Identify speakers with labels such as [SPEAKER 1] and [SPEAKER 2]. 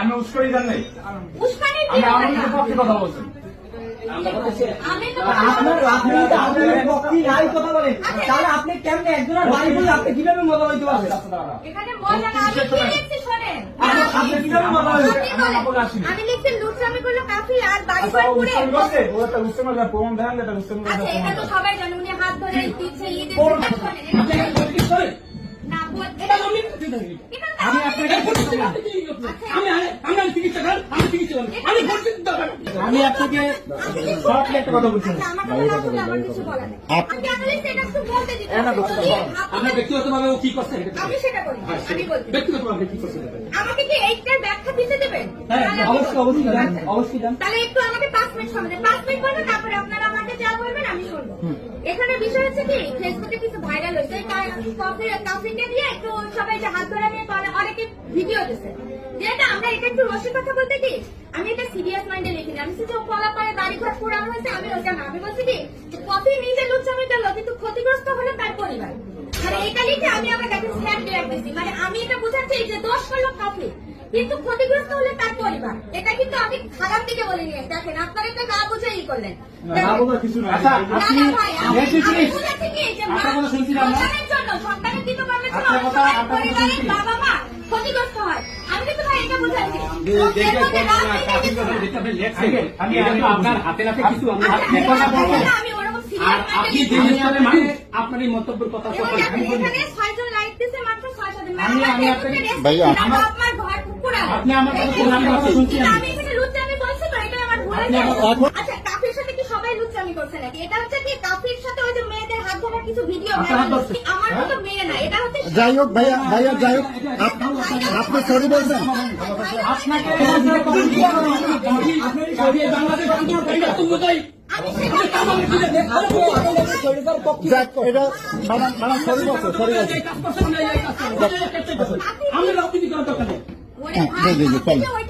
[SPEAKER 1] আমি উস্কানি দেন নাই,
[SPEAKER 2] উস্কানি
[SPEAKER 1] আমি আমাদের পক্ষে কথা বলছি।
[SPEAKER 3] আপনি কেমনে একজনের বাড়ি বলে আপনি কিভাবে মজা হইতে পারবেন?
[SPEAKER 2] এখানে মজা না, আমি কি লিখছি শোনেন।
[SPEAKER 3] আপনি কিভাবে মজা হইতে
[SPEAKER 2] আমি লিখছি লুটসামি করলো কাফি আর বাড়ি
[SPEAKER 1] আচ্ছা,
[SPEAKER 2] ঘর
[SPEAKER 1] ও
[SPEAKER 2] পুড়ে।
[SPEAKER 1] উস্কানি করছে, ও একটা উস্কানি করে প্রমাণ দেন, এটা উস্কানি করে
[SPEAKER 2] আচ্ছা, এটা
[SPEAKER 1] প্রমাণ
[SPEAKER 2] তো
[SPEAKER 1] দেন।
[SPEAKER 2] সবাই জানে, উনি হাত ধরে দিচ্ছে ঈদের
[SPEAKER 3] ওর-
[SPEAKER 2] দিন শোনেন। না বল, এটা
[SPEAKER 3] আমি আপনাকে শর্টলি একটা কথা বলছি।
[SPEAKER 2] আমার কিছু বলার নেই। আমি আসলে সেটা একটু বলতে দিতে
[SPEAKER 3] আপনার ব্যক্তিগতভাবে ও কি করছে?
[SPEAKER 2] আমি সেটা করি, আমি বলছি।
[SPEAKER 3] ব্যক্তিগতভাবে কি করছে?
[SPEAKER 2] আমাকে কি এইটার ব্যাখ্যা দিতে দেবেন?
[SPEAKER 3] হ্যাঁ, অবশ্যই জান, অবশ্যই জান।
[SPEAKER 2] তাহলে একটু আমাকে 5 মিনিট সময় দেন। 5 মিনিট বলবেন, তারপরে আপনারা আমাকে যা বলবেন আমি শুনবো। এখানে বিষয় হচ্ছে কি, ফেসবুকে কিছু ভাইরাল হয়েছে, কাফিকে দিয়ে একটু সবাই যে হাত ধরে নিয়ে অনেকে ভিডিও দিচ্ছে, যেটা আমরা এটা একটু রসিক কথা বলতে কি, আমি এটা সিরিয়াস মাইন্ডে লিখিনি। আমি শুধু কলা পায়ে বাড়ি ঘর পুরানো হয়েছে, আমি ওইটা না, আমি বলছি কি কফি নিজে লুচ্ছামি করলো, কিন্তু ক্ষতিগ্রস্ত হলো তার পরিবার। মানে এটা লিখে আমি আমার কাছে স্ন্যাপ দিয়ে রাখতেছি, মানে আমি এটা বোঝাচ্ছি যে দোষ করলো কফি, কিন্তু ক্ষতিগ্রস্ত হলে তার পরিবার। এটা কিন্তু আমি খারাপ দিকে বলিনি। দেখেন আপনারা একটা না বুঝে ই করলেন।
[SPEAKER 1] না বোঝার কিছু নাই।
[SPEAKER 3] আচ্ছা,
[SPEAKER 2] না,
[SPEAKER 3] আপনি
[SPEAKER 2] না ভাই, আমি
[SPEAKER 3] নেক্সট
[SPEAKER 2] বুঝাচ্ছি কি যে
[SPEAKER 3] আপনার কথা শুনছিলাম না।
[SPEAKER 2] সন্তানের জন্য, সন্তানের দিকে কর্মের জন্য
[SPEAKER 3] আপনার কথা-
[SPEAKER 2] অনেক
[SPEAKER 3] আপনার কথা
[SPEAKER 2] পরিবারের
[SPEAKER 3] শুনছি।
[SPEAKER 2] বাবা মা ক্ষতিগ্রস্ত হয়। আমি কিন্তু ভাই এটা বুঝাচ্ছি।
[SPEAKER 3] আপনার হাতে নাতে কিছু
[SPEAKER 2] আচ্ছা, আমি ওরকম
[SPEAKER 3] আর
[SPEAKER 2] সিরিয়াস
[SPEAKER 3] আপনি যে
[SPEAKER 2] মাইন্ডে
[SPEAKER 3] হিসাবে মানে আপনার এই মন্তব্যের কথা
[SPEAKER 2] এবং
[SPEAKER 3] সকল আমি বলি।
[SPEAKER 2] এখানে 6 জন লাইক দিছে, মাত্র 6 জন।
[SPEAKER 3] আমি আপনাকে
[SPEAKER 4] ভাইয়া,
[SPEAKER 2] আপনার ঘর পুরা
[SPEAKER 3] আপনি আমার কথা শুনুন, আমি কথা শুনছি।
[SPEAKER 2] আমি এখানে লুচ্চামি বলছি তো, এটা আমার ভুল
[SPEAKER 3] আপনি
[SPEAKER 2] হয়েছে।
[SPEAKER 3] আমার-
[SPEAKER 2] আচ্ছা, কাফির সাথে কি সবাই লুচ্চামি করছে নাকি? এটা হচ্ছে কি কাফির সাথে ওই যে মেয়েদের হাত ধরার কিছু ভিডিও
[SPEAKER 3] আপনার হাত ধরছে?
[SPEAKER 2] আমার মতো মেয়ে না, এটা হচ্ছে
[SPEAKER 4] যাই হোক ভাইয়া, ভাইয়া যাই হোক, আপনি সরি বলছেন।
[SPEAKER 3] আপনাকে বাংলাদেশ
[SPEAKER 2] আমি সেটা
[SPEAKER 4] যাক, এটা ম্যাডাম সরি বলছে, সরি বলছে।
[SPEAKER 3] আমরা রাজনীতি করার দরকার নেই।
[SPEAKER 2] ওরে
[SPEAKER 4] হ্যাঁ,
[SPEAKER 2] ভাই,
[SPEAKER 4] জি, জি, জি,
[SPEAKER 2] আপনি যে
[SPEAKER 4] চলো।
[SPEAKER 2] ওইটা